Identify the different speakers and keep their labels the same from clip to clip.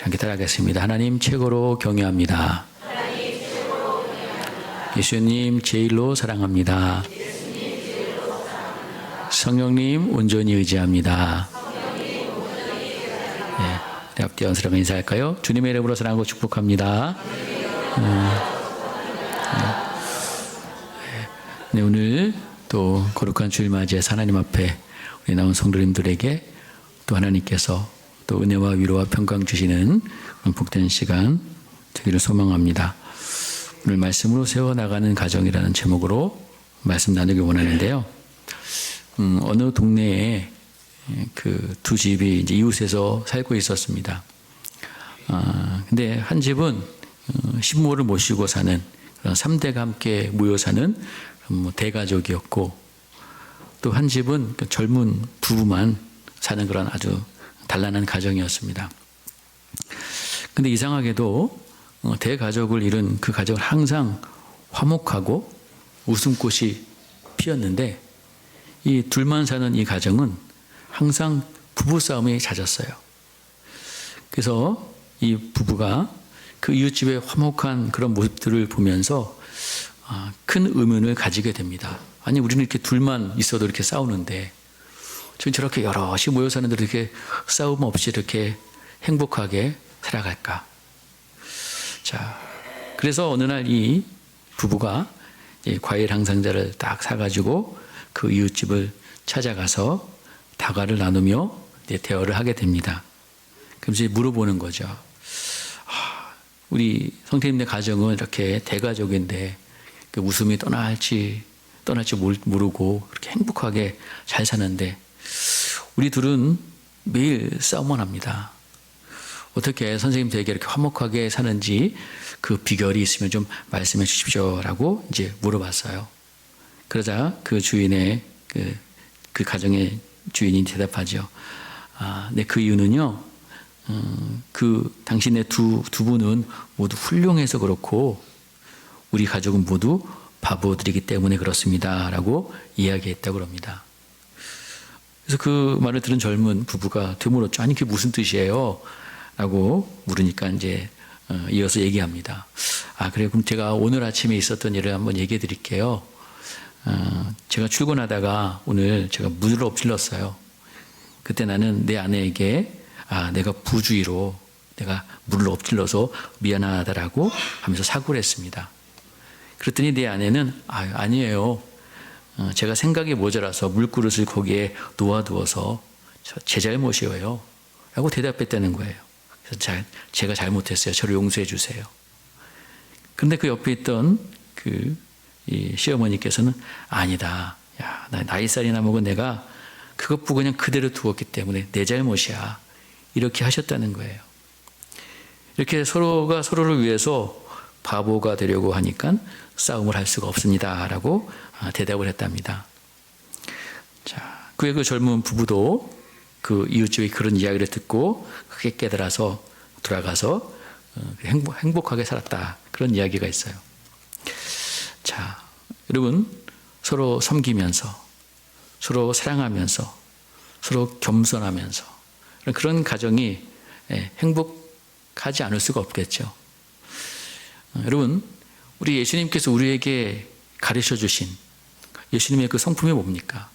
Speaker 1: 함께 따라하겠습니다. 하나님 최고로 경외합니다. 예수님 제일로 사랑합니다. 성령님 온전히 의지합니다. 네, 앞뒤 연스러운 인사할까요? 주님의 이름으로 사랑하고 축복합니다. 네, 오늘 또 거룩한 주일 맞이해서 하나님 앞에 우리 나온 성도님들에게 또 하나님께서 또 은혜와 위로와 평강 주시는 복된 시간 되기를 소망합니다. 오늘 말씀으로 세워나가는 가정이라는 제목으로 말씀 나누기 원하는데요. 어느 동네에 그 두 집이 이제 이웃에서 살고 있었습니다. 근데 한 집은 신부를 모시고 사는 그런 3대가 함께 모여 사는 대가족이었고, 또 한 집은 젊은 부부만 사는 그런 아주 단란한 가정이었습니다. 근데 이상하게도 대가족을 이룬 그 가정은 항상 화목하고 웃음꽃이 피었는데, 이 둘만 사는 이 가정은 항상 부부싸움이 잦았어요. 그래서 이 부부가 그 이웃집의 화목한 그런 모습들을 보면서 큰 의문을 가지게 됩니다. 아니, 우리는 이렇게 둘만 있어도 이렇게 싸우는데 지금 저렇게 여럿이 모여 사는데 이렇게 싸움 없이 이렇게 행복하게 살아갈까? 자, 그래서 어느 날 이 부부가 과일 항상자를 딱 사가지고 그 이웃집을 찾아가서 다과를 나누며 대화를 하게 됩니다. 그러면서 물어보는 거죠. 우리 성태님네 가정은 이렇게 대가족인데 그 웃음이 떠날지 모르고 그렇게 행복하게 잘 사는데 우리 둘은 매일 싸움만 합니다. 어떻게 선생님 댁에 이렇게 화목하게 사는지 그 비결이 있으면 좀 말씀해 주십시오라고 이제 물어봤어요. 그러자 그 주인의 그 가정의 주인이 대답하죠. 네, 그 이유는요, 그 당신의 두 분은 모두 훌륭해서 그렇고 우리 가족은 모두 바보들이기 때문에 그렇습니다라고 이야기했다고 합니다. 그래서 그 말을 들은 젊은 부부가 되물었죠. 아니, 그게 무슨 뜻이에요? 라고 물으니까 이제 이어서 얘기합니다. 그래요. 그럼 제가 오늘 아침에 있었던 일을 한번 얘기해 드릴게요. 제가 출근하다가 오늘 제가 물을 엎질렀어요. 그때 나는 내 아내에게 내가 부주의로 내가 물을 엎질러서 미안하다라고 하면서 사과를 했습니다. 그랬더니 내 아내는 아니에요. 제가 생각이 모자라서 물그릇을 거기에 놓아두어서 제 잘못이에요. 라고 대답했다는 거예요. 그래서 제가 잘못했어요. 저를 용서해 주세요. 그런데 그 옆에 있던 이 시어머니께서는 아니다. 야, 나이살이나 먹은 내가 그것 보고 그냥 그대로 두었기 때문에 내 잘못이야. 이렇게 하셨다는 거예요. 이렇게 서로가 서로를 위해서 바보가 되려고 하니까 싸움을 할 수가 없습니다. 라고 대답을 했답니다. 자, 그 젊은 부부도 그 이웃집의 그런 이야기를 듣고 크게 깨달아서 돌아가서 행복하게 살았다. 그런 이야기가 있어요. 자, 여러분, 서로 섬기면서, 서로 사랑하면서, 서로 겸손하면서 그런 가정이 행복하지 않을 수가 없겠죠. 여러분, 우리 예수님께서 우리에게 가르쳐 주신 예수님의 그 성품이 뭡니까?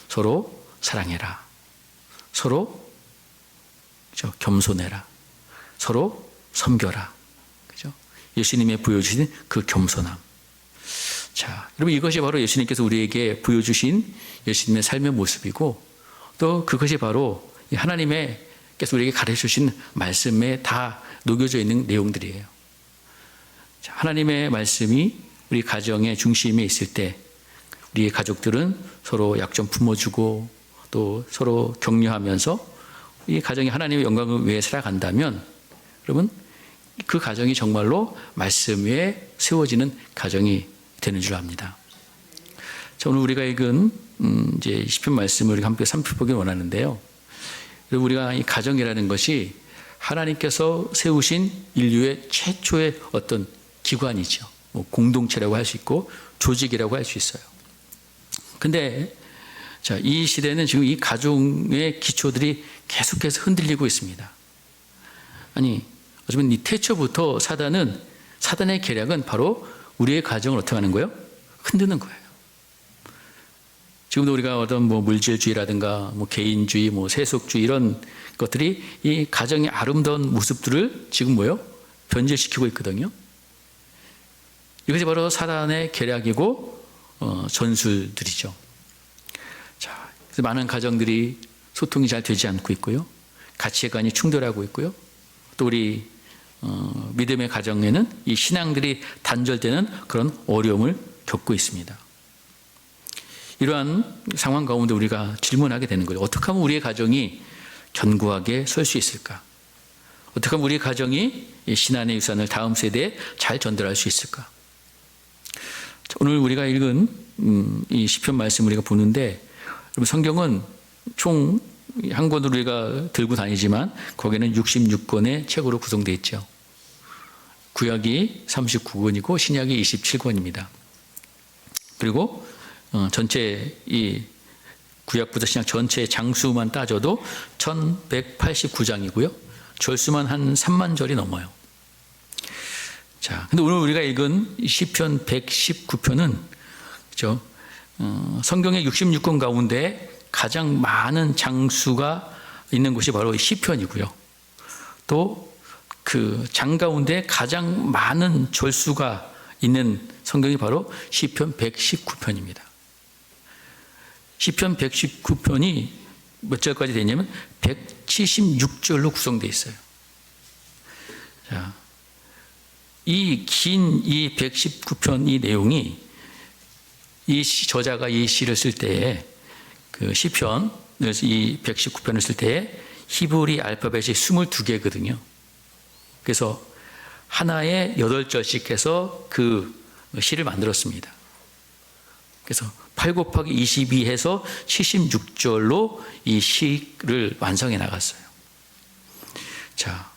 Speaker 1: 서로 사랑해라. 서로 겸손해라. 서로 섬겨라. 그죠? 예수님의 보여주신 그 겸손함. 자, 여러분, 이것이 바로 예수님께서 우리에게 보여주신 예수님의 삶의 모습이고, 또 그것이 바로 하나님께서 우리에게 가르쳐 주신 말씀에 다 녹여져 있는 내용들이에요. 자, 하나님의 말씀이 우리 가정의 중심에 있을 때 우리의 가족들은 서로 약 좀 품어주고 또 서로 격려하면서 이 가정이 하나님의 영광을 위해 살아간다면, 여러분, 그 가정이 정말로 말씀 위에 세워지는 가정이 되는 줄 압니다. 자, 오늘 우리가 읽은 이제 시편 말씀을 함께 살펴보기 원하는데요. 우리가 이 가정이라는 것이 하나님께서 세우신 인류의 최초의 어떤 기관이죠. 공동체라고 할 수 있고 조직이라고 할 수 있어요. 근데 자, 이 시대는 지금 이 가정의 기초들이 계속해서 흔들리고 있습니다. 아니, 어쩌면 이 태초부터 사단의 계략은 바로 우리의 가정을 어떻게 하는 거예요? 흔드는 거예요. 지금도 우리가 어떤 물질주의라든가 개인주의, 세속주의 이런 것들이 이 가정의 아름다운 모습들을 지금 변질시키고 있거든요. 이것이 바로 사단의 계략이고 전술들이죠. 자, 그래서 많은 가정들이 소통이 잘 되지 않고 있고요. 가치관이 충돌하고 있고요. 또 우리 믿음의 가정에는 이 신앙들이 단절되는 그런 어려움을 겪고 있습니다. 이러한 상황 가운데 우리가 질문하게 되는 거죠. 어떻게 하면 우리의 가정이 견고하게 설 수 있을까? 어떻게 하면 우리의 가정이 이 신앙의 유산을 다음 세대에 잘 전달할 수 있을까? 오늘 우리가 읽은 이 시편 말씀 우리가 보는데, 여러분 성경은 총 한 권으로 우리가 들고 다니지만 거기는 66권의 책으로 구성되어 있죠. 구약이 39권이고 신약이 27권입니다. 그리고 전체 이 구약부터 신약 전체 장수만 따져도 1189장이고요. 절수만 한 3만 절이 넘어요. 자, 근데 오늘 우리가 읽은 시편 119편은 그죠? 성경의 66권 가운데 가장 많은 장수가 있는 곳이 바로 시편이고요. 또 그 장 가운데 가장 많은 절수가 있는 성경이 바로 시편 119편입니다. 시편 119편이 몇 절까지 되냐면 176절로 구성되어 있어요. 자, 이 119편 이 내용이 저자가 이 시를 쓸 때에 그 시편, 이 119편을 쓸 때에 히브리 알파벳이 22개거든요. 그래서 하나에 8절씩 해서 그 시를 만들었습니다. 그래서 8 곱하기 22 해서 76절로 이 시를 완성해 나갔어요. 자,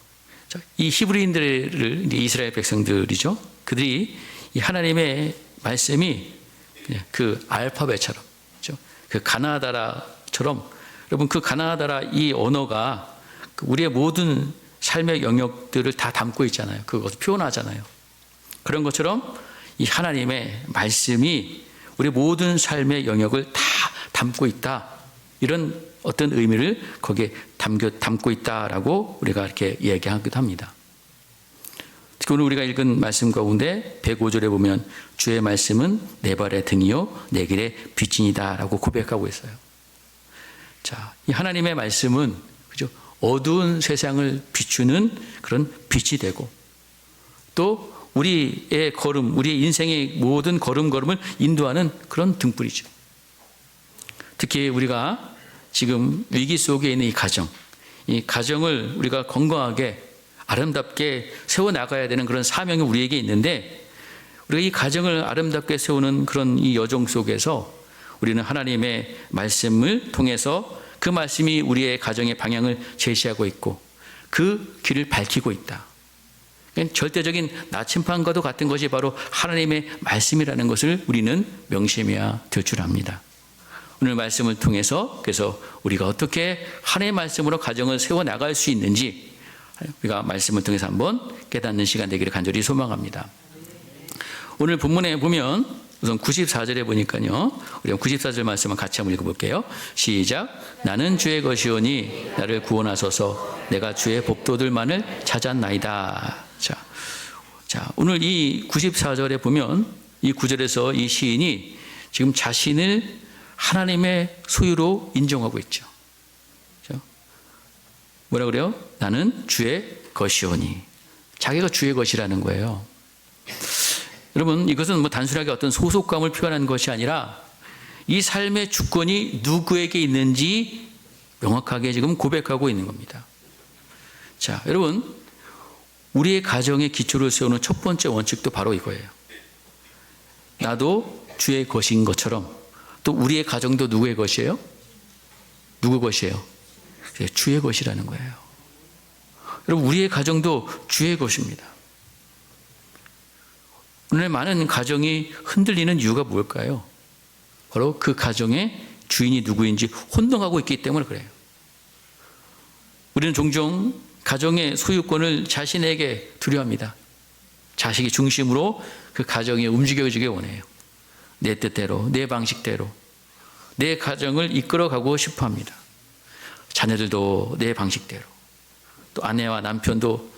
Speaker 1: 이 히브리인들을 이스라엘 백성들이죠. 그들이 이 하나님의 말씀이 그 알파벳처럼, 그렇죠? 그 가나다라처럼, 여러분 그 가나다라 이 언어가 우리의 모든 삶의 영역들을 다 담고 있잖아요. 그것을 표현하잖아요. 그런 것처럼 이 하나님의 말씀이 우리 모든 삶의 영역을 다 담고 있다. 이런 어떤 의미를 거기에 담고 있다라고 우리가 이렇게 얘기하기도 합니다. 특히 오늘 우리가 읽은 말씀 가운데 105절에 보면 주의 말씀은 내 발의 등이요 내 길의 빛이니다라고 고백하고 있어요. 자, 이 하나님의 말씀은 그죠? 어두운 세상을 비추는 그런 빛이 되고 또 우리의 걸음, 우리의 인생의 모든 걸음걸음을 인도하는 그런 등불이죠. 특히 우리가 지금 위기 속에 있는 이 가정을 우리가 건강하게 아름답게 세워나가야 되는 그런 사명이 우리에게 있는데, 우리가 이 가정을 아름답게 세우는 그런 이 여정 속에서 우리는 하나님의 말씀을 통해서 그 말씀이 우리의 가정의 방향을 제시하고 있고 그 길을 밝히고 있다. 절대적인 나침반과도 같은 것이 바로 하나님의 말씀이라는 것을 우리는 명심해야 될 줄 압니다. 오늘 말씀을 통해서 그래서 우리가 어떻게 하나님의 말씀으로 가정을 세워나갈 수 있는지 우리가 말씀을 통해서 한번 깨닫는 시간 되기를 간절히 소망합니다. 오늘 본문에 보면 우선 94절에 보니까요, 우리가 94절 말씀을 같이 한번 읽어볼게요. 시작. 나는 주의 것이오니 나를 구원하소서. 내가 주의 법도들만을 찾았나이다. 자, 오늘 이 94절에 보면 이 9절에서 이 시인이 지금 자신을 하나님의 소유로 인정하고 있죠. 그렇죠? 뭐라 그래요? 나는 주의 것이오니. 자기가 주의 것이라는 거예요. 여러분, 이것은 단순하게 어떤 소속감을 표현하는 것이 아니라 이 삶의 주권이 누구에게 있는지 명확하게 지금 고백하고 있는 겁니다. 자, 여러분, 우리의 가정의 기초를 세우는 첫 번째 원칙도 바로 이거예요. 나도 주의 것인 것처럼 또 우리의 가정도 누구의 것이에요? 누구 것이에요? 주의 것이라는 거예요. 여러분, 우리의 가정도 주의 것입니다. 오늘 많은 가정이 흔들리는 이유가 뭘까요? 바로 그 가정의 주인이 누구인지 혼동하고 있기 때문에 그래요. 우리는 종종 가정의 소유권을 자신에게 두려워합니다. 자식이 중심으로 그 가정이 움직여지길 원해요. 내 뜻대로, 내 방식대로 내 가정을 이끌어가고 싶어합니다. 자녀들도 내 방식대로, 또 아내와 남편도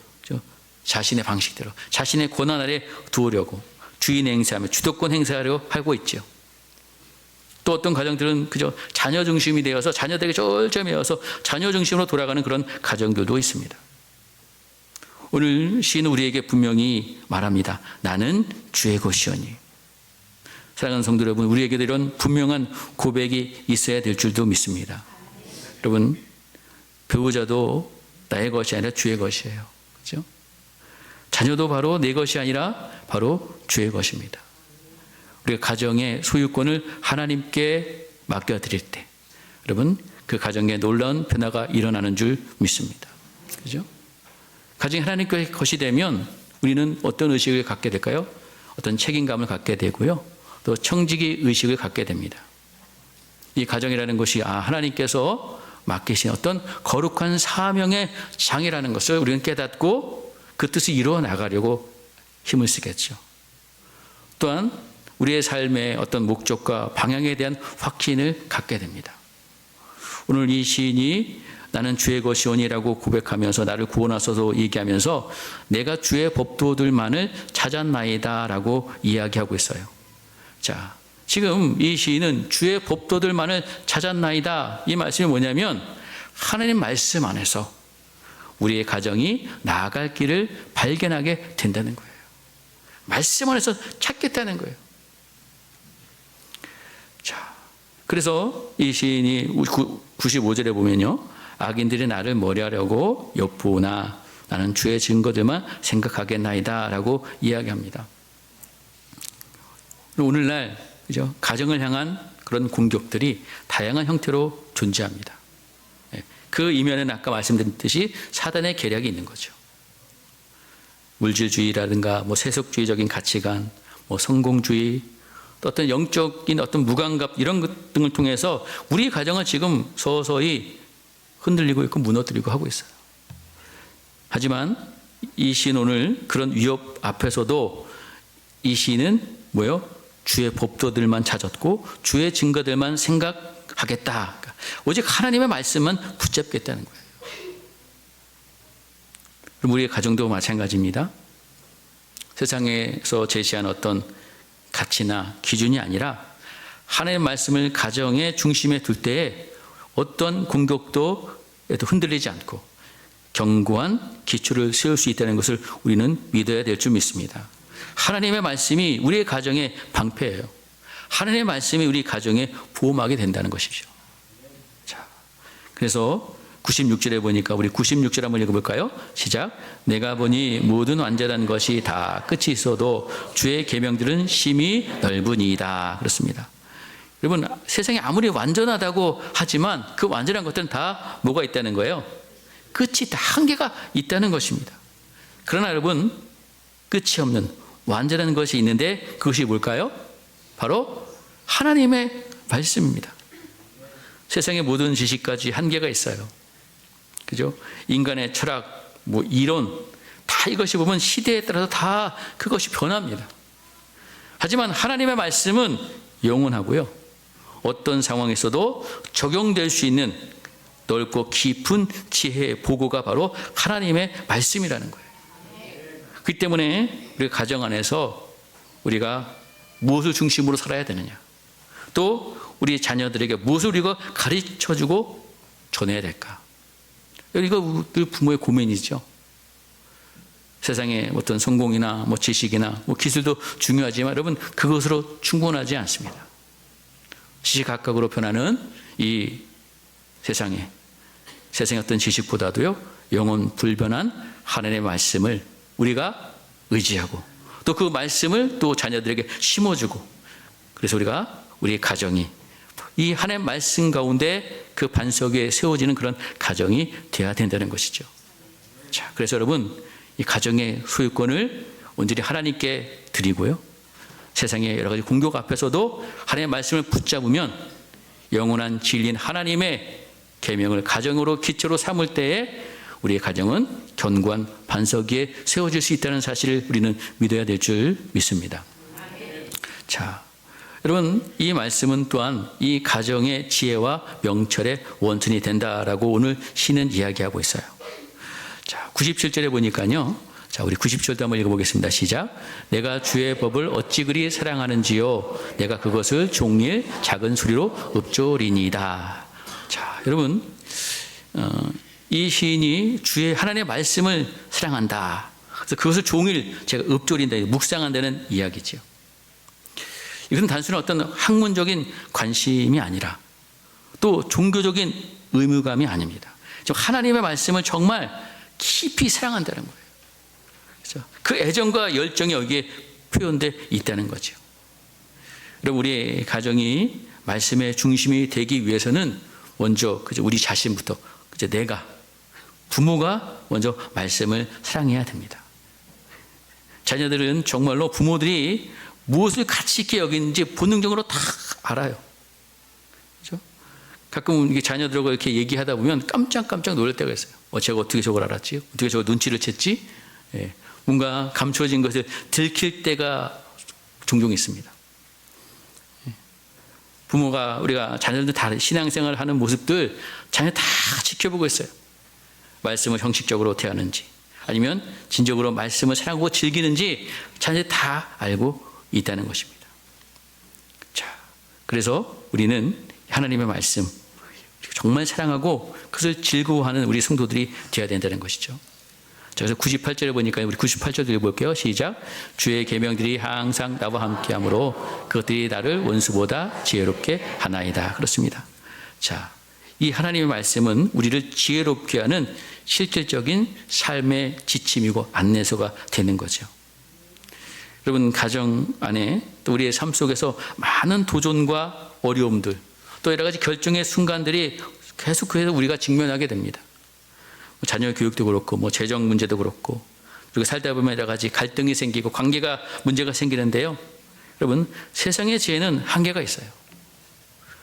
Speaker 1: 자신의 방식대로 자신의 권한 아래 두으려고 주인 행사하며 주도권 행사하려 하고 있죠. 또 어떤 가정들은 그저 자녀 중심이 되어서 자녀들에게 쫄점이어서 자녀 중심으로 돌아가는 그런 가정들도 있습니다. 오늘 시인은 우리에게 분명히 말합니다. 나는 주의 것이오니. 사랑하는 성도 여러분, 우리에게도 이런 분명한 고백이 있어야 될 줄도 믿습니다. 여러분, 배우자도 나의 것이 아니라 주의 것이에요. 그렇죠? 자녀도 바로 내 것이 아니라 바로 주의 것입니다. 우리가 가정의 소유권을 하나님께 맡겨드릴 때 여러분, 그 가정에 놀라운 변화가 일어나는 줄 믿습니다. 그렇죠? 가정이 하나님께 것이 되면 우리는 어떤 의식을 갖게 될까요? 어떤 책임감을 갖게 되고요. 또 청지기 의식을 갖게 됩니다. 이 가정이라는 것이 하나님께서 맡기신 어떤 거룩한 사명의 장이라는 것을 우리는 깨닫고 그 뜻을 이루어 나가려고 힘을 쓰겠죠. 또한 우리의 삶의 어떤 목적과 방향에 대한 확신을 갖게 됩니다. 오늘 이 시인이 나는 주의 것이오니라고 고백하면서 나를 구원하소서 얘기하면서 내가 주의 법도들만을 찾았나이다 라고 이야기하고 있어요. 자, 지금 이 시인은 주의 법도들만을 찾았나이다, 이 말씀이 뭐냐면 하나님 말씀 안에서 우리의 가정이 나아갈 길을 발견하게 된다는 거예요. 말씀 안에서 찾겠다는 거예요. 자, 그래서 이 시인이 95절에 보면요, 악인들이 나를 머리하려고 엿보나 나는 주의 증거들만 생각하겠나이다 라고 이야기합니다. 오늘날 그죠? 가정을 향한 그런 공격들이 다양한 형태로 존재합니다. 그 이면에는 아까 말씀드렸듯이 사단의 계략이 있는 거죠. 물질주의라든가 세속주의적인 가치관, 성공주의, 또 어떤 영적인 어떤 무감각 이런 것 등을 통해서 우리 가정을 지금 서서히 흔들리고 있고 무너뜨리고 하고 있어요. 하지만 이 시인 오늘 그런 위협 앞에서도 이 시인은 뭐예요? 주의 법도들만 찾았고 주의 증거들만 생각하겠다. 오직 하나님의 말씀만 붙잡겠다는 거예요. 그럼 우리의 가정도 마찬가지입니다. 세상에서 제시한 어떤 가치나 기준이 아니라 하나님의 말씀을 가정의 중심에 둘 때에 어떤 공격도 흔들리지 않고 견고한 기초를 세울 수 있다는 것을 우리는 믿어야 될 줄 믿습니다. 하나님의 말씀이 우리의 가정의 방패예요. 하나님의 말씀이 우리 가정에 보호막이 된다는 것이죠. 자, 그래서 96절에 보니까 우리 96절 한번 읽어볼까요? 시작. 내가 보니 모든 완전한 것이 다 끝이 있어도 주의 계명들은 심히 넓으니이다. 그렇습니다. 여러분, 세상이 아무리 완전하다고 하지만 그 완전한 것들은 다 뭐가 있다는 거예요? 끝이 다 한계가 있다는 것입니다. 그러나 여러분, 끝이 없는 완전한 것이 있는데 그것이 뭘까요? 바로 하나님의 말씀입니다. 세상의 모든 지식까지 한계가 있어요. 그죠? 인간의 철학, 이론, 다 이것이 보면 시대에 따라서 다 그것이 변합니다. 하지만 하나님의 말씀은 영원하고요. 어떤 상황에서도 적용될 수 있는 넓고 깊은 지혜의 보고가 바로 하나님의 말씀이라는 거예요. 그렇기 때문에 우리 가정 안에서 우리가 무엇을 중심으로 살아야 되느냐, 또 우리 자녀들에게 무엇을 우리가 가르쳐주고 전해야 될까, 이거 늘 부모의 고민이죠. 세상의 어떤 성공이나 지식이나 기술도 중요하지만 여러분, 그것으로 충분하지 않습니다. 시시각각으로 변하는 이 세상의 어떤 지식보다도요, 영원 불변한 하나님의 말씀을 우리가 의지하고 또 그 말씀을 또 자녀들에게 심어주고, 그래서 우리 가정이 이 하나님의 말씀 가운데 그 반석 위에 세워지는 그런 가정이 되어야 된다는 것이죠. 자, 그래서 여러분, 이 가정의 소유권을 온전히 하나님께 드리고요, 세상의 여러 가지 공격 앞에서도 하나님의 말씀을 붙잡으면 영원한 진리인 하나님의 계명을 가정으로 기초로 삼을 때에 우리의 가정은 견고한 반석 위에 세워질 수 있다는 사실을 우리는 믿어야 될 줄 믿습니다. 자, 여러분, 이 말씀은 또한 이 가정의 지혜와 명철의 원천이 된다라고 오늘 시는 이야기하고 있어요. 자, 97절에 보니까요. 자, 우리 90절도 한번 읽어보겠습니다. 시작. 내가 주의 법을 어찌 그리 사랑하는지요. 내가 그것을 종일 작은 소리로 읊조리니이다. 자, 여러분, 이 시인이 주의 하나님의 말씀을 사랑한다. 그래서 그것을 종일 제가 읊조린다, 묵상한다는 이야기죠. 이것은 단순한 어떤 학문적인 관심이 아니라 또 종교적인 의무감이 아닙니다. 하나님의 말씀을 정말 깊이 사랑한다는 거예요. 그렇죠? 그 애정과 열정이 여기에 표현되어 있다는 거죠. 여러분, 우리의 가정이 말씀의 중심이 되기 위해서는 먼저 우리 자신부터 내가 부모가 먼저 말씀을 사랑해야 됩니다. 자녀들은 정말로 부모들이 무엇을 가치 있게 여기는지 본능적으로 다 알아요. 그렇죠? 가끔 이게 자녀들하고 이렇게 얘기하다 보면 깜짝깜짝 놀랄 때가 있어요. 제가 어떻게 저걸 알았지? 어떻게 저걸 눈치를 챘지? 예, 뭔가 감추어진 것을 들킬 때가 종종 있습니다. 예. 부모가 우리가 자녀들 다 신앙생활을 하는 모습들 자녀 다 지켜보고 있어요. 말씀을 형식적으로 대하는지 아니면 진정으로 말씀을 사랑하고 즐기는지 자녀들 다 알고 있다는 것입니다. 자, 그래서 우리는 하나님의 말씀 정말 사랑하고 그것을 즐거워하는 우리 성도들이 되어야 된다는 것이죠. 자, 그래서 98절에 보니까 우리 98절 읽어볼게요. 시작. 주의 계명들이 항상 나와 함께하므로 그것들이 나를 원수보다 지혜롭게 하나이다. 그렇습니다. 자, 이 하나님의 말씀은 우리를 지혜롭게 하는 실질적인 삶의 지침이고 안내서가 되는 거죠. 여러분, 가정 안에 또 우리의 삶 속에서 많은 도전과 어려움들 또 여러 가지 결정의 순간들이 계속해서 우리가 직면하게 됩니다. 자녀 교육도 그렇고 재정 문제도 그렇고 그리고 살다 보면 여러 가지 갈등이 생기고 관계가 문제가 생기는데요. 여러분, 세상의 지혜는 한계가 있어요.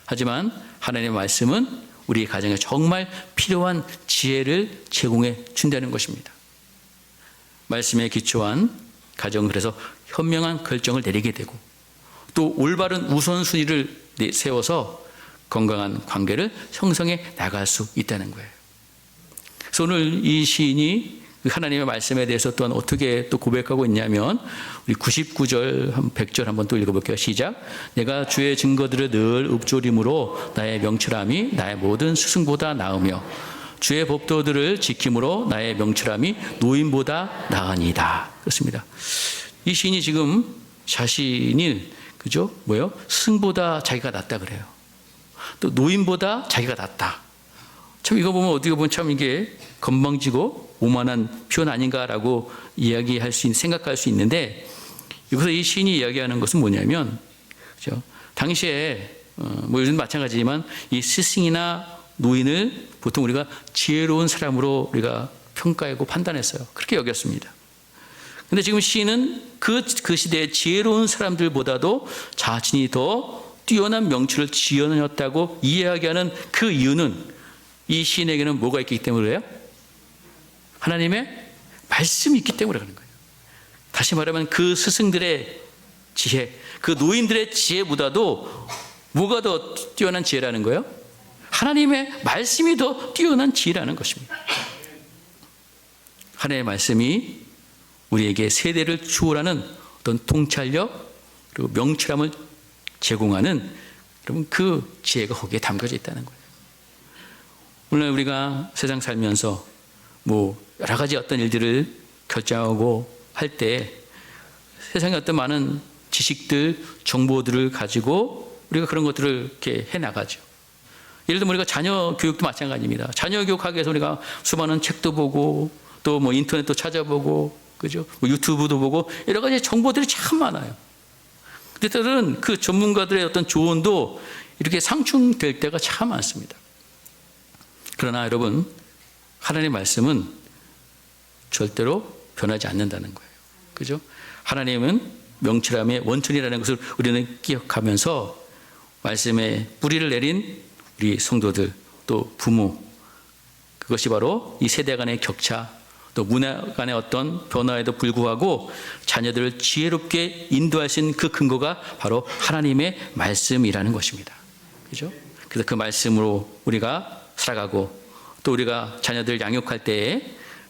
Speaker 1: 하지만 하나님의 말씀은 우리 가정에 정말 필요한 지혜를 제공해 준다는 것입니다. 말씀에 기초한 가정, 그래서 현명한 결정을 내리게 되고 또 올바른 우선순위를 세워서 건강한 관계를 형성해 나갈 수 있다는 거예요. 그래서 오늘 이 시인이 하나님의 말씀에 대해서 또한 어떻게 또 고백하고 있냐면 우리 99절, 100절 한번 또 읽어볼게요. 시작. 내가 주의 증거들을 늘 읊조림으로 나의 명철함이 나의 모든 스승보다 나으며 주의 법도들을 지킴으로 나의 명철함이 노인보다 나으니이다. 그렇습니다. 이 시인이 지금 자신이 스승보다 자기가 낫다 그래요. 또 노인보다 자기가 낫다. 참 이거 보면 어떻게 보면 참 이게 건방지고 오만한 표현 아닌가라고 이야기할 수 생각할 수 있는데 여기서 이 시인이 이야기하는 것은 뭐냐면 그렇죠? 당시에 요즘 마찬가지지만 이 스승이나 노인을 보통 우리가 지혜로운 사람으로 우리가 평가하고 판단했어요. 그렇게 여겼습니다. 근데 지금 시인은 그 시대의 지혜로운 사람들보다도 자신이 더 뛰어난 명철을 지어냈다고 이야기하는 그 이유는 이 시인에게는 뭐가 있기 때문에 그래요? 하나님의 말씀이 있기 때문에 그런 거예요. 다시 말하면 그 스승들의 지혜, 그 노인들의 지혜보다도 뭐가 더 뛰어난 지혜라는 거예요? 하나님의 말씀이 더 뛰어난 지혜라는 것입니다. 하나님의 말씀이 우리에게 세대를 추월하는 어떤 통찰력 그리고 명철함을 제공하는 여러분 그 지혜가 거기에 담겨져 있다는 거예요. 오늘 우리가 세상 살면서 여러 가지 어떤 일들을 결정하고 할 때 세상에 어떤 많은 지식들, 정보들을 가지고 우리가 그런 것들을 이렇게 해 나가죠. 예를 들면 우리가 자녀 교육도 마찬가지입니다. 자녀 교육하기 위해서 우리가 수많은 책도 보고 또 인터넷도 찾아보고 그죠? 유튜브도 보고 여러 가지 정보들이 참 많아요. 근데 때로는 그 전문가들의 어떤 조언도 이렇게 상충될 때가 참 많습니다. 그러나 여러분, 하나님의 말씀은 절대로 변하지 않는다는 거예요. 그죠? 하나님은 명철함의 원천이라는 것을 우리는 기억하면서 말씀에 뿌리를 내린 우리 성도들 또 부모 그것이 바로 이 세대 간의 격차, 또 문화 간의 어떤 변화에도 불구하고 자녀들을 지혜롭게 인도할 수 있는 그 근거가 바로 하나님의 말씀이라는 것입니다. 그죠? 그래서 그 말씀으로 우리가 살아가고 또 우리가 자녀들 양육할 때에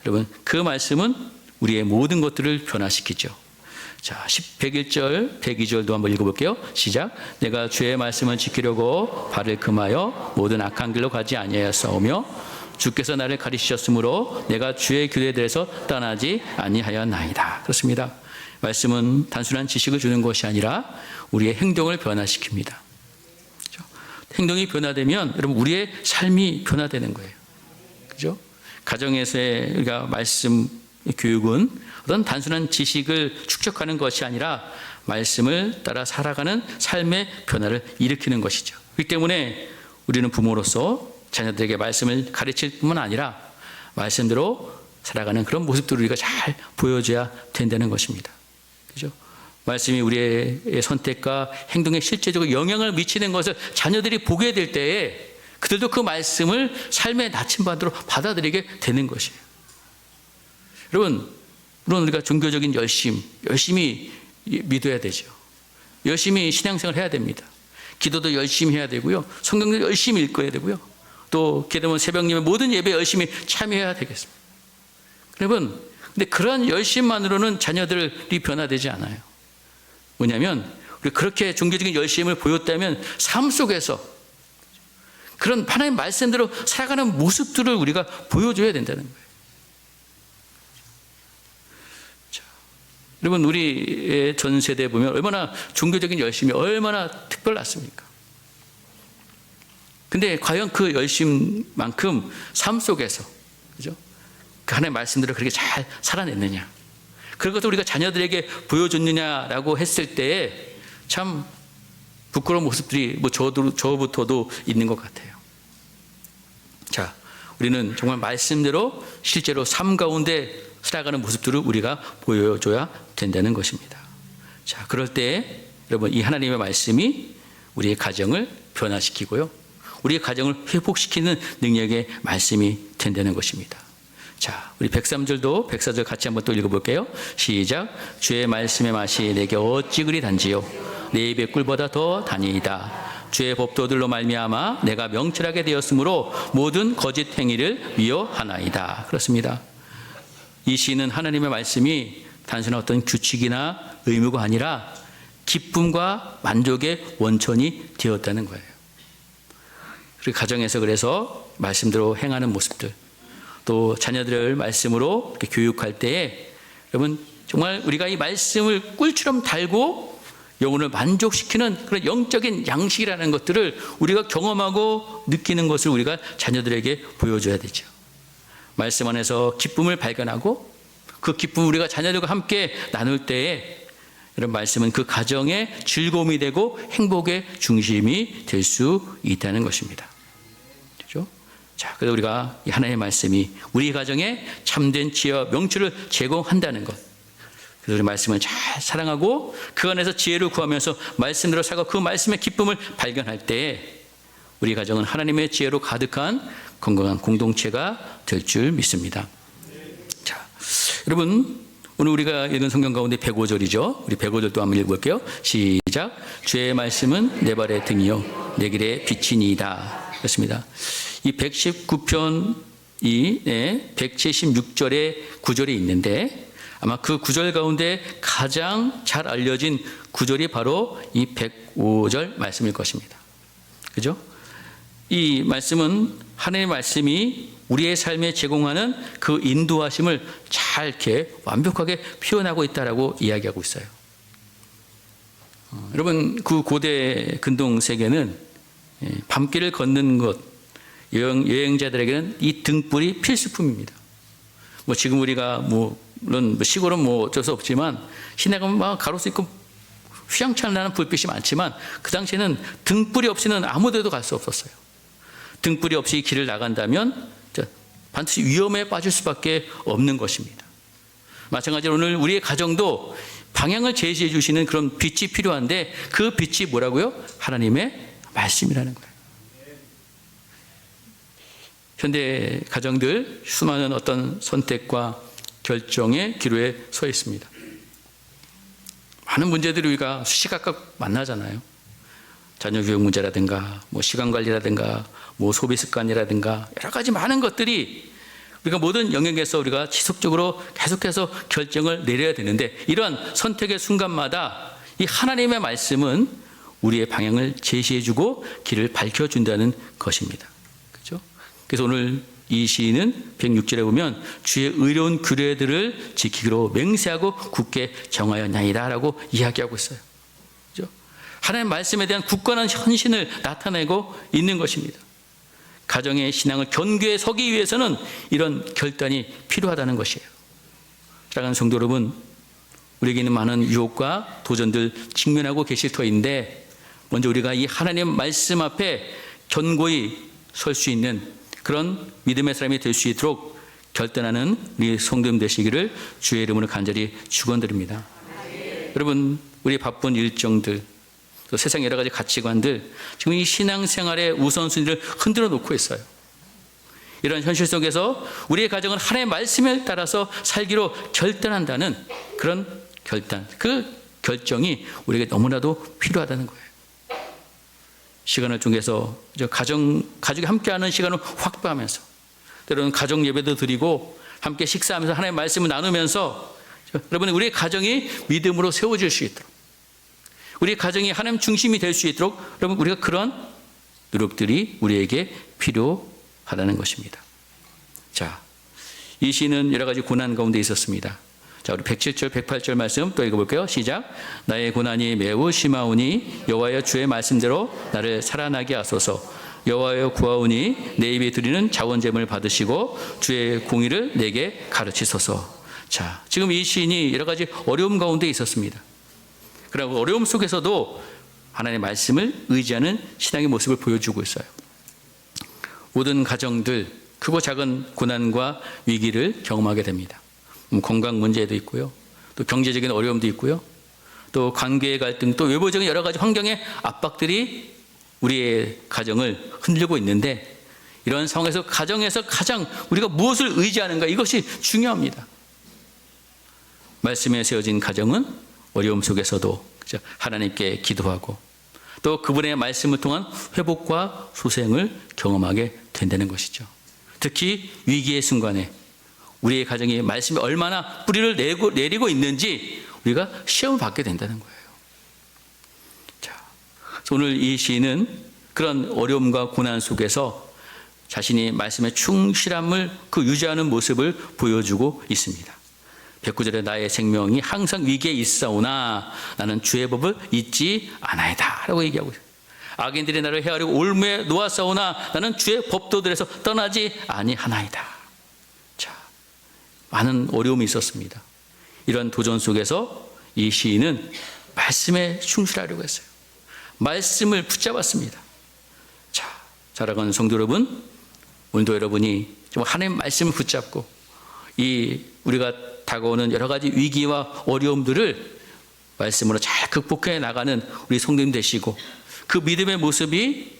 Speaker 1: 여러분 그 말씀은 우리의 모든 것들을 변화시키죠. 자, 101절, 102절도 한번 읽어볼게요. 시작. 내가 주의 말씀을 지키려고 발을 금하여 모든 악한 길로 가지 아니하였사오며 주께서 나를 가르치셨으므로 내가 주의 규례들에서 떠나지 아니하였나이다. 그렇습니다. 말씀은 단순한 지식을 주는 것이 아니라 우리의 행동을 변화시킵니다. 그렇죠? 행동이 변화되면 여러분 우리의 삶이 변화되는 거예요. 그죠? 가정에서의 우리가 말씀 교육은 어떤 단순한 지식을 축적하는 것이 아니라 말씀을 따라 살아가는 삶의 변화를 일으키는 것이죠. 그렇기 때문에 우리는 부모로서 자녀들에게 말씀을 가르칠 뿐만 아니라 말씀대로 살아가는 그런 모습들을 우리가 잘 보여줘야 된다는 것입니다. 그죠? 말씀이 우리의 선택과 행동에 실제적으로 영향을 미치는 것을 자녀들이 보게 될 때에 그들도 그 말씀을 삶의 나침반으로 받아들이게 되는 것이에요. 여러분, 물론 우리가 종교적인 열심히 믿어야 되죠. 열심히 신앙생활을 해야 됩니다. 기도도 열심히 해야 되고요. 성경도 열심히 읽어야 되고요. 또 기도면 새벽 예배 모든 예배에 열심히 참여해야 되겠습니다. 여러분, 근데 그러한 열심만으로는 자녀들이 변화되지 않아요. 뭐냐면 우리 그렇게 종교적인 열심을 보였다면 삶 속에서 그런 하나님 말씀대로 살아가는 모습들을 우리가 보여줘야 된다는 거예요. 자, 여러분 우리의 전 세대에 보면 얼마나 종교적인 열심이 얼마나 특별했습니까? 근데 과연 그 열심만큼 삶 속에서 그죠? 그 하나님의 말씀들을 그렇게 잘 살아냈느냐? 그것을 우리가 자녀들에게 보여줬느냐라고 했을 때에 참 부끄러운 모습들이 저부터도 있는 것 같아요. 자, 우리는 정말 말씀대로 실제로 삶 가운데 살아가는 모습들을 우리가 보여줘야 된다는 것입니다. 자, 그럴 때 여러분 이 하나님의 말씀이 우리의 가정을 변화시키고요. 우리의 가정을 회복시키는 능력의 말씀이 된다는 것입니다. 자, 우리 103절도 104절 같이 한번 또 읽어볼게요. 시작. 주의 말씀의 맛이 내게 어찌 그리 단지요 내 입의 꿀보다 더 단이이다. 주의 법도들로 말미암아 내가 명철하게 되었으므로 모든 거짓 행위를 미워하나이다. 그렇습니다. 이 시는 하나님의 말씀이 단순한 어떤 규칙이나 의무가 아니라 기쁨과 만족의 원천이 되었다는 거예요. 그리고 가정에서 그래서 말씀대로 행하는 모습들, 또 자녀들을 말씀으로 이렇게 교육할 때에 여러분 정말 우리가 이 말씀을 꿀처럼 달고 영혼을 만족시키는 그런 영적인 양식이라는 것들을 우리가 경험하고 느끼는 것을 우리가 자녀들에게 보여줘야 되죠. 말씀 안에서 기쁨을 발견하고 그 기쁨을 우리가 자녀들과 함께 나눌 때에 이런 말씀은 그 가정의 즐거움이 되고 행복의 중심이 될 수 있다는 것입니다. 그렇죠? 자, 그래서 우리가 이 하나님의 말씀이 우리 가정에 참된 지혜와 명철을 제공한다는 것. 그래서 우리 말씀을 잘 사랑하고 그 안에서 지혜를 구하면서 말씀대로 살고 그 말씀의 기쁨을 발견할 때에 우리 가정은 하나님의 지혜로 가득한 건강한 공동체가 될 줄 믿습니다. 자, 여러분 오늘 우리가 읽은 성경 가운데 105절이죠. 우리 105절도 한번 읽어볼게요. 시작. 주의 말씀은 내 발의 등이요 내 길의 빛이니이다. 그렇습니다. 이 119편 176절의 구절이 있는데 아마 그 구절 가운데 가장 잘 알려진 구절이 바로 이 105절 말씀일 것입니다. 그죠? 이 말씀은 하나님의 말씀이 우리의 삶에 제공하는 그 인도하심을 잘 이렇게 완벽하게 표현하고 있다라고 이야기하고 있어요. 여러분 그 고대 근동 세계는 밤길을 걷는 것 여행자들에게는 이 등불이 필수품입니다. 뭐 지금 우리가 물론 시골은 어쩔 수 없지만 시내 가면 막 가로수 있고 휘황찬 나는 불빛이 많지만 그 당시에는 등불이 없이는 아무 데도 갈 수 없었어요. 등불이 없이 길을 나간다면 반드시 위험에 빠질 수밖에 없는 것입니다. 마찬가지로 오늘 우리의 가정도 방향을 제시해 주시는 그런 빛이 필요한데 그 빛이 뭐라고요? 하나님의 말씀이라는 거예요. 현대 가정들 수많은 어떤 선택과 결정의 기로에 서 있습니다. 많은 문제들이 우리가 시시각각 만나잖아요. 자녀 교육 문제라든가, 시간 관리라든가, 소비 습관이라든가, 여러 가지 많은 것들이 우리가 모든 영역에서 우리가 지속적으로 계속해서 결정을 내려야 되는데, 이러한 선택의 순간마다 이 하나님의 말씀은 우리의 방향을 제시해주고 길을 밝혀준다는 것입니다. 그렇죠? 그래서 오늘 이 시인은 106절에 보면 주의 의로운 규례들을 지키기로 맹세하고 굳게 정하였나이다 라고 이야기하고 있어요. 그렇죠? 하나님의 말씀에 대한 굳건한 헌신을 나타내고 있는 것입니다. 가정의 신앙을 견고히 서기 위해서는 이런 결단이 필요하다는 것이에요. 사랑하는 성도 여러분, 우리에게는 많은 유혹과 도전들 직면하고 계실 터인데, 먼저 우리가 이 하나님 말씀 앞에 견고히 설 수 있는 그런 믿음의 사람이 될 수 있도록 결단하는 우리 성도님 되시기를 주의 이름으로 간절히 축원드립니다. 여러분, 우리 바쁜 일정들, 또 세상 여러 가지 가치관들, 지금 이 신앙생활의 우선순위를 흔들어 놓고 있어요. 이런 현실 속에서 우리의 가정은 하나님의 말씀에 따라서 살기로 결단한다는 그런 결단, 그 결정이 우리에게 너무나도 필요하다는 거예요. 시간을 통해서 가족이 함께하는 시간을 확보하면서, 때로는 가족 예배도 드리고 함께 식사하면서 하나님의 말씀을 나누면서, 여러분, 우리의 가정이 믿음으로 세워질 수 있도록, 우리 가정이 하나님 중심이 될 수 있도록, 여러분, 우리가 그런 노력들이 우리에게 필요하다는 것입니다. 자, 이 시는 여러 가지 고난 가운데 있었습니다. 자, 우리 107절, 108절 말씀 또 읽어볼게요. 시작. 나의 고난이 매우 심하오니 여호와여 주의 말씀대로 나를 살아나게 하소서. 여호와여 구하오니 내 입에 드리는 자원제물을 받으시고 주의 공의를 내게 가르치소서. 자, 지금 이 시인이 여러 가지 어려움 가운데 있었습니다. 그리고 어려움 속에서도 하나님의 말씀을 의지하는 신앙의 모습을 보여주고 있어요. 모든 가정들 크고 작은 고난과 위기를 경험하게 됩니다. 건강 문제도 있고요, 또 경제적인 어려움도 있고요, 또 관계의 갈등, 또 외부적인 여러 가지 환경의 압박들이 우리의 가정을 흔들고 있는데, 이런 상황에서 가정에서 가장 우리가 무엇을 의지하는가, 이것이 중요합니다. 말씀에 세워진 가정은 어려움 속에서도 하나님께 기도하고 또 그분의 말씀을 통한 회복과 소생을 경험하게 된다는 것이죠. 특히 위기의 순간에 우리의 가정이 말씀이 얼마나 뿌리를 내리고 있는지 우리가 시험을 받게 된다는 거예요. 자, 오늘 이 시인은 그런 어려움과 고난 속에서 자신이 말씀의 충실함을 유지하는 모습을 보여주고 있습니다. 109절에 나의 생명이 항상 위기에 있사오나 나는 주의 법을 잊지 않아이다 라고 얘기하고 있어요. 악인들이 나를 헤아리고 올무에 놓았사오나 나는 주의 법도들에서 떠나지 아니하나이다. 자, 많은 어려움이 있었습니다. 이런 도전 속에서 이 시인은 말씀에 충실하려고 했어요. 말씀을 붙잡았습니다. 자, 사랑하는 성도 여러분, 오늘도 여러분이 좀 하나님 말씀을 붙잡고 이 우리가 다가오는 여러 가지 위기와 어려움들을 말씀으로 잘 극복해 나가는 우리 성도님 되시고, 그 믿음의 모습이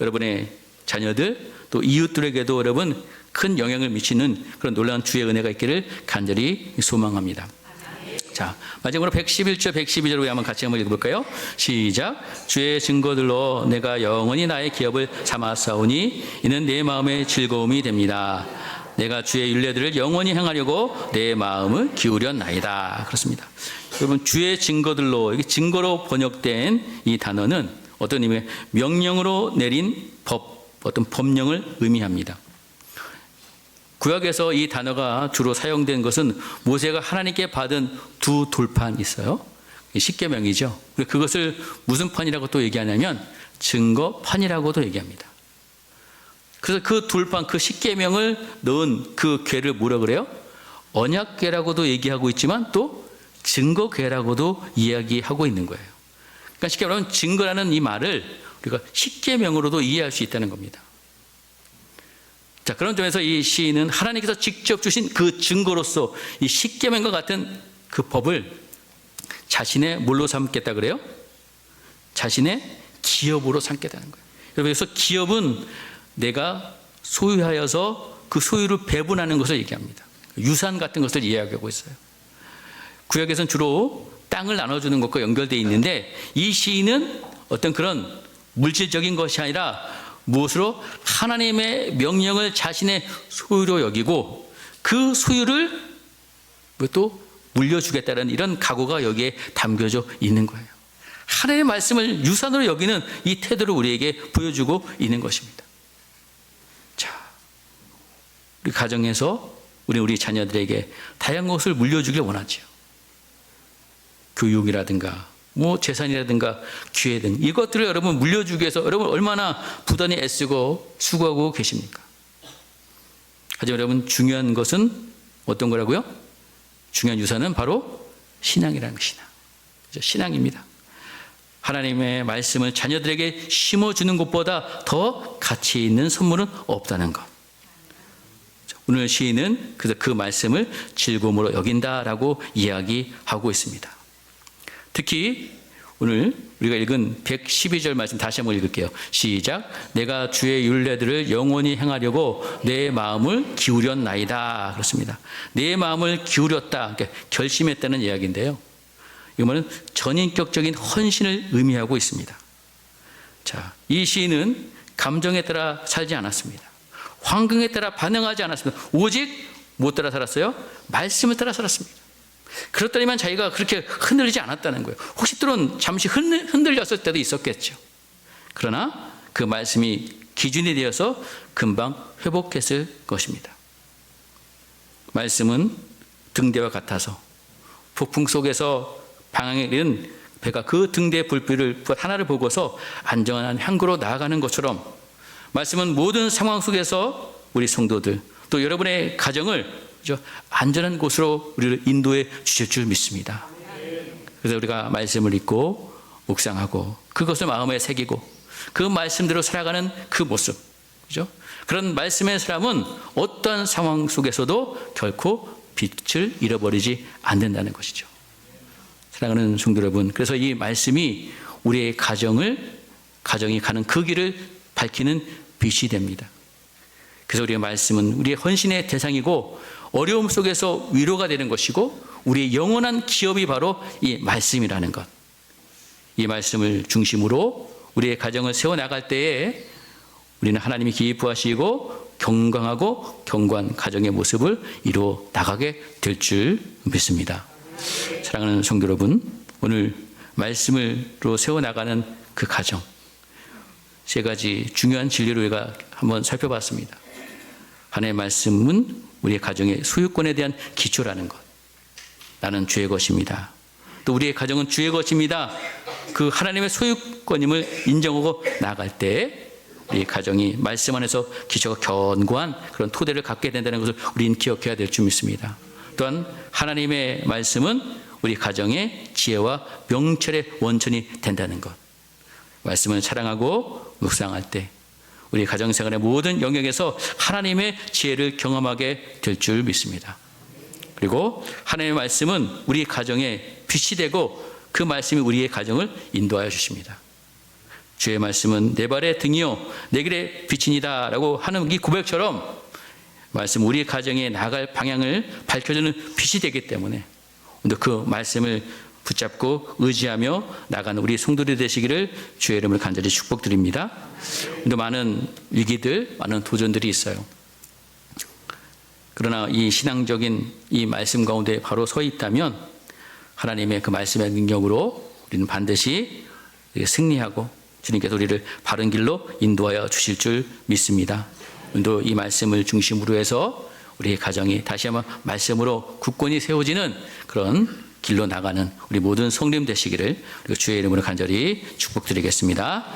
Speaker 1: 여러분의 자녀들 또 이웃들에게도 여러분 큰 영향을 미치는 그런 놀라운 주의 은혜가 있기를 간절히 소망합니다. 자, 마지막으로 111절 112절 우리 한번 같이 한번 읽어볼까요? 시작. 주의 증거들로 내가 영원히 나의 기업을 삼았사오니 이는 내 마음의 즐거움이 됩니다. 내가 주의 율례들을 영원히 행하려고 내 마음을 기울였나이다. 그렇습니다. 여러분, 주의 증거들로, 이게 증거로 번역된 이 단어는 어떤 의미의 명령으로 내린 법, 어떤 법령을 의미합니다. 구약에서 이 단어가 주로 사용된 것은 모세가 하나님께 받은 두 돌판이 있어요. 십계명이죠. 그것을 무슨 판이라고 또 얘기하냐면 증거판이라고도 얘기합니다. 그래서 그 돌판, 그 십계명을 넣은 그 궤를 뭐라 그래요? 언약궤라고도 얘기하고 있지만 또 증거궤라고도 이야기하고 있는 거예요. 그러니까 쉽게 말하면 증거라는 이 말을 우리가 십계명으로도 이해할 수 있다는 겁니다. 자, 그런 점에서 이 시인은 하나님께서 직접 주신 그 증거로서 이 십계명과 같은 그 법을 자신의 뭘로 삼겠다 그래요? 자신의 기업으로 삼겠다는 거예요. 그래서 기업은 내가 소유하여서 그 소유를 배분하는 것을 얘기합니다. 유산 같은 것을 이야기하고 있어요. 구약에서는 주로 땅을 나눠주는 것과 연결되어 있는데 이 시인은 어떤 그런 물질적인 것이 아니라 무엇으로 하나님의 명령을 자신의 소유로 여기고 그 소유를 또 물려주겠다는 이런 각오가 여기에 담겨져 있는 거예요. 하나님의 말씀을 유산으로 여기는 이 태도를 우리에게 보여주고 있는 것입니다. 자, 우리 가정에서 우리 자녀들에게 다양한 것을 물려주길 원하죠. 교육이라든가 재산이라든가 기회 등 이것들을 여러분 물려주기 위해서 여러분 얼마나 부단히 애쓰고 수고하고 계십니까? 하지만 여러분 중요한 것은 어떤 거라고요? 중요한 유산은 바로 신앙이라는 것이다. 신앙입니다. 하나님의 말씀을 자녀들에게 심어주는 것보다 더 가치 있는 선물은 없다는 것. 오늘 시인은 그래서 그 말씀을 즐거움으로 여긴다라고 이야기하고 있습니다. 특히 오늘 우리가 읽은 112절 말씀 다시 한번 읽을게요. 시작. 내가 주의 율례들을 영원히 행하려고 내 마음을 기울였나이다. 그렇습니다. 내 마음을 기울였다. 그러니까 결심했다는 이야기인데요. 이거는 전인격적인 헌신을 의미하고 있습니다. 자, 이 시인은 감정에 따라 살지 않았습니다. 환경에 따라 반응하지 않았습니다. 오직 뭐 따라 살았어요? 말씀을 따라 살았습니다. 그렇다면 자기가 그렇게 흔들리지 않았다는 거예요. 혹시 때론 잠시 흔들렸을 때도 있었겠죠. 그러나 그 말씀이 기준이 되어서 금방 회복했을 것입니다. 말씀은 등대와 같아서 폭풍 속에서 방향에 이른 배가 그 등대의 불빛을 하나를 보고서 안전한 항구로 나아가는 것처럼 말씀은 모든 상황 속에서 우리 성도들 또 여러분의 가정을 안전한 곳으로 우리를 인도해 주실 줄 믿습니다. 그래서 우리가 말씀을 읽고 묵상하고 그것을 마음에 새기고 그 말씀대로 살아가는 그 모습, 그죠? 그런 말씀의 사람은 어떤 상황 속에서도 결코 빛을 잃어버리지 않는다는 것이죠. 사랑하는 성도 여러분, 그래서 이 말씀이 우리의 가정이 가는 그 길을 밝히는 빛이 됩니다. 그래서 우리의 말씀은 우리의 헌신의 대상이고 어려움 속에서 위로가 되는 것이고 우리의 영원한 기업이 바로 이 말씀이라는 것. 이 말씀을 중심으로 우리의 가정을 세워나갈 때에 우리는 하나님이 기뻐하시고 경건하고 견고한 가정의 모습을 이루어 나가게 될 줄 믿습니다. 사랑하는 성도 여러분, 오늘 말씀으로 세워나가는 그 가정, 세 가지 중요한 진리를 우리가 한번 살펴봤습니다. 하나님의 말씀은 우리의 가정의 소유권에 대한 기초라는 것. 나는 주의 것입니다. 또 우리의 가정은 주의 것입니다. 그 하나님의 소유권임을 인정하고 나아갈 때 우리 가정이 말씀 안에서 기초가 견고한 그런 토대를 갖게 된다는 것을 우리는 기억해야 될 줄 믿습니다. 또한 하나님의 말씀은 우리 가정의 지혜와 명철의 원천이 된다는 것. 말씀을 사랑하고 묵상할 때 우리 가정생활의 모든 영역에서 하나님의 지혜를 경험하게 될 줄 믿습니다. 그리고 하나님의 말씀은 우리 가정의 빛이 되고 그 말씀이 우리의 가정을 인도하여 주십니다. 주의 말씀은 내 발의 등이요 내 길의 빛이니라 라고 하는 이 고백처럼 말씀 우리 가정에 나갈 방향을 밝혀주는 빛이 되기 때문에 오늘 그 말씀을 붙잡고 의지하며 나가는 우리 성도들이 되시기를 주의 이름으로 간절히 축복드립니다. 근데 많은 위기들, 많은 도전들이 있어요. 그러나 이 신앙적인 이 말씀 가운데 바로 서 있다면 하나님의 그 말씀의 능력으로 우리는 반드시 승리하고 주님께서 우리를 바른 길로 인도하여 주실 줄 믿습니다. 오늘도 이 말씀을 중심으로 해서 우리 가정이 다시 한번 말씀으로 굳건히 세워지는 그런 길로 나가는 우리 모든 성림 되시기를 주의 이름으로 간절히 축복드리겠습니다.